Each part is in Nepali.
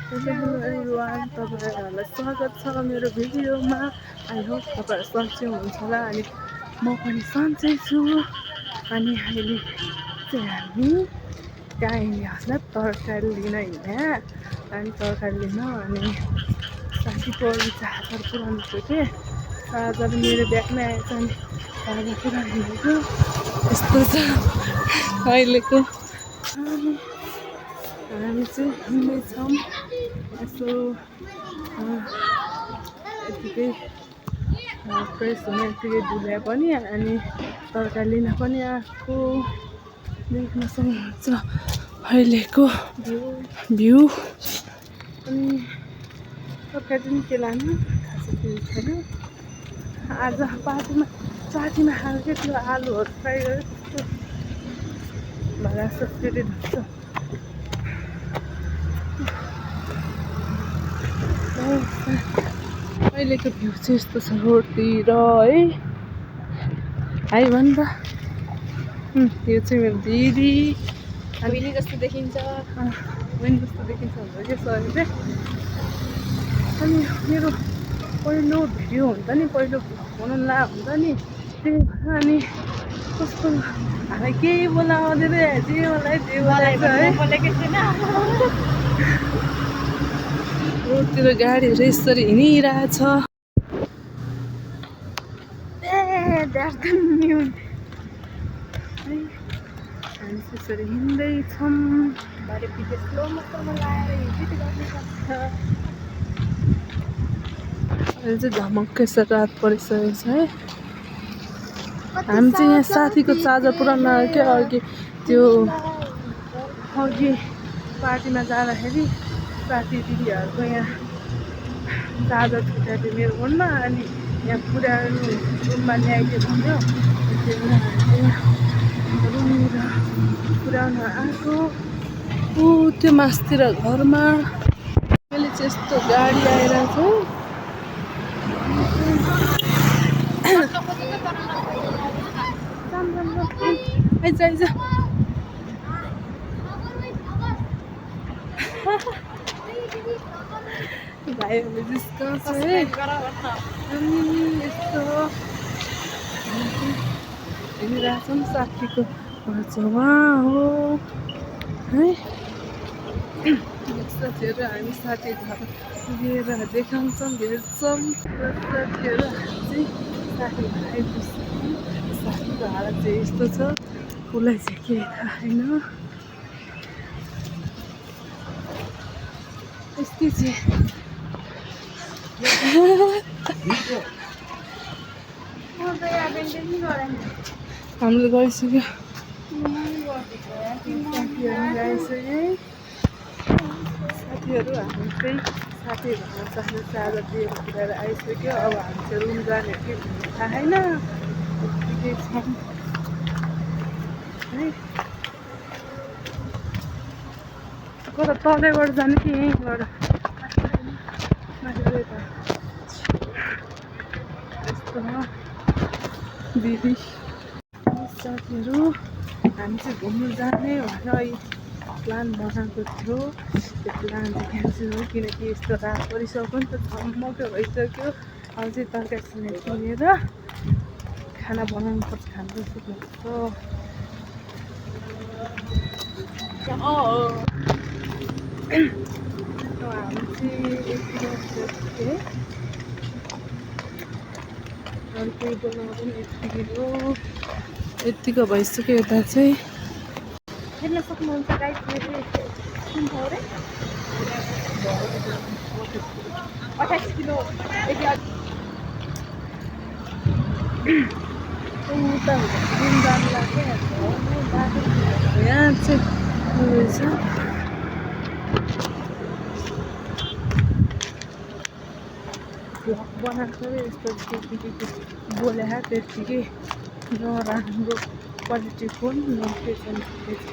हेलो एभ्रिवान, तपाईँहरूलाई स्वागत छ मेरो भिडियोमा। आई होप तपाईँहरू सन्चै हुनुहुन्छ होला अनि म पनि सन्चै छु। अनि अहिले चाहिँ हामी कहाँ हिँड्यो भन्दा तरकारी लिन हिँड्यो अनि तरकारी लिन अनि साथीको अघि चार्जर पुऱ्याउनु थियो कि चार्जर मेरो ब्यागमै आएछ अनि चार्जर पुऱ्याउनु हिँडेको यस्तो छ अहिलेको। अनि हामी चाहिँ हिँड्दैछौँ यसो यतिकै फ्रेस हुने यतिकै धुल्या पनि अनि तरकारी लिन पनि आएको देख्न सक्नुहुन्छ अहिलेको भ्यू। अनि तरकारी पनि के लानु खासै केही छैन। आज पार्टीमा खाएको क्या त्यो आलुहरू फ्राई गरेँ त्यस्तो भएर सब्सिडेड हुन्छ। अहिलेको भ्यू चाहिँ यस्तो छ रोडतिर है भन् त। यो चाहिँ मेरो दिदी अनि जस्तो देखिन्छ बहिनी जस्तो देखिन्छ भनेर के सर चाहिँ। अनि मेरो पहिलो भिडियो हुन्छ नि पहिलो बनाउला हुन्छ नि त्यही भएर अनि कस्तो हामीलाई केही बोलाउँदैन जे मलाई जे बोलाएको है। रोडतिर गाडीहरू यसरी हिँडिरहेछ। हामी त्यसरी हिँड्दैछौँ। अहिले चाहिँ झमक्कै छ रात परिसकेको छ है। हामी चाहिँ यहाँ साथीको चार्जर पुऱ्याउन आयो क्या अघि पार्टीमा जाँदाखेरि साथी दिदीहरूको यहाँ चार्जर छुट्याएको थियो मेरो फोनमा अनि यहाँ पुऱ्याउनु रुममा ल्याइदियो भन्यो रुमतिर पुऱ्याउन आएको। त्यो मासतिर घरमा मैले चाहिँ यस्तो गाडी आइरहेको छ। आइज भाइहरूले जिस्काउँछ है। अनि यस्तो हिँडिरहेछौँ साथीको घर चाहिँ उहाँ हो है। साथीहरू हामी साथी घर लिएर देखाउँछौँ भेट्छौँ साथीहरू चाहिँ साथी घर आइपुग्छौँ। साथीको हालत चाहिँ यस्तो छ उसलाई चाहिँ केही थाहा छैन यस्तै चाहिँ। हामीले गइसक्यो साथीहरू हामी चाहिँ साथी घरमा चार्जर दिएर पुऱ्याएर आइसक्यो। अब हामी चाहिँ रुम जाने के थाहा छैन यत्तिकै छौँ है। कता तलैबाट जाने कि यहीँबाट यस्तो हो दिदी साथीहरू। हामी चाहिँ घुम्नु जाने भनेर प्लान बनाएको थियो त्यो प्लान चाहिँ क्यान्सल हो किनकि यस्तो रात परिसक्यो नि त झमक्कै भइसक्यो। अब चाहिँ तरकारी किनेर खाना बनाउनु पर्छ खानु सिक्नुपर्छ। हामी चाहिँ यत्तिको भइसक्यो यता चाहिँ हेर्न सक्नुहुन्छ गाइस। मेरो 28 किलो यहाँ चाहिँ रहेछ भ्लग बनाएको यस्तो त्यतिकै बोले त्यतिकै नराम्रो क्वालिटी फोन नोटिफिकेसन छ।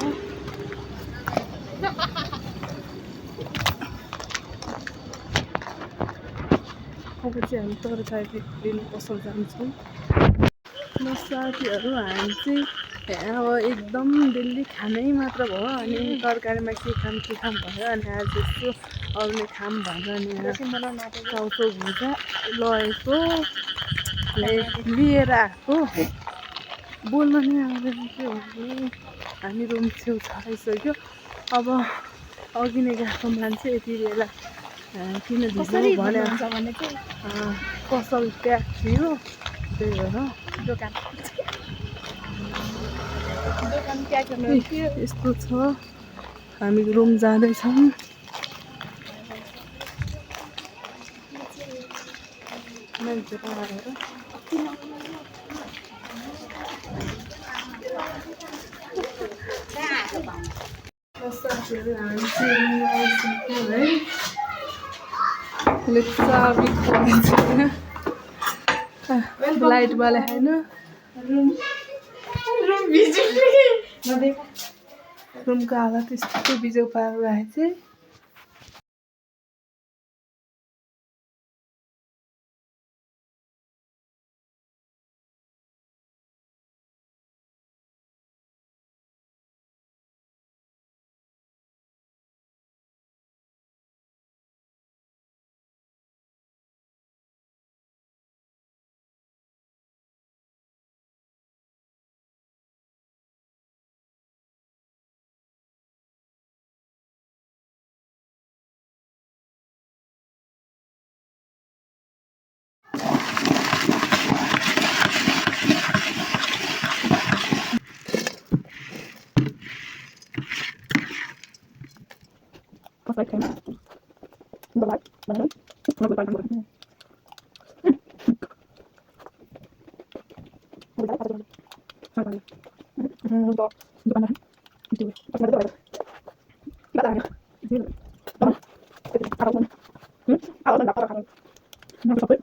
अब चाहिँ हामी तरकारी लिनु पसल जान्छौँ। म साथीहरू हामी चाहिँ अब एकदम डेली खानै मात्र भयो अनि तरकारीमा के खाम भयो अनि आज यसो अरूले खाम भनेर नि टाउको भुजा लगेको लिएर आएको बोल्न नै आउँदैन के भन्नु। हामी रुम छेउ छराइसक्यो। अब अघि नै गएको मान्छे यति बेला किन ढिलो भने पसल प्याक थियो त्यही भएर दोकान प्याक यस्तो छ। हामी रुम जाँदैछौँ। मान्छेहरू आएर साथीहरू हामी चाहिँ रुम आइसक्यो है। अहिले चाबी खोलेको लाइट बाले होइन रुमको हालत यस्तो बिजोग पारेर आए चाहिँ कसलाई खाइमा बोलाइ भनेर म बोलाइ बोलाइ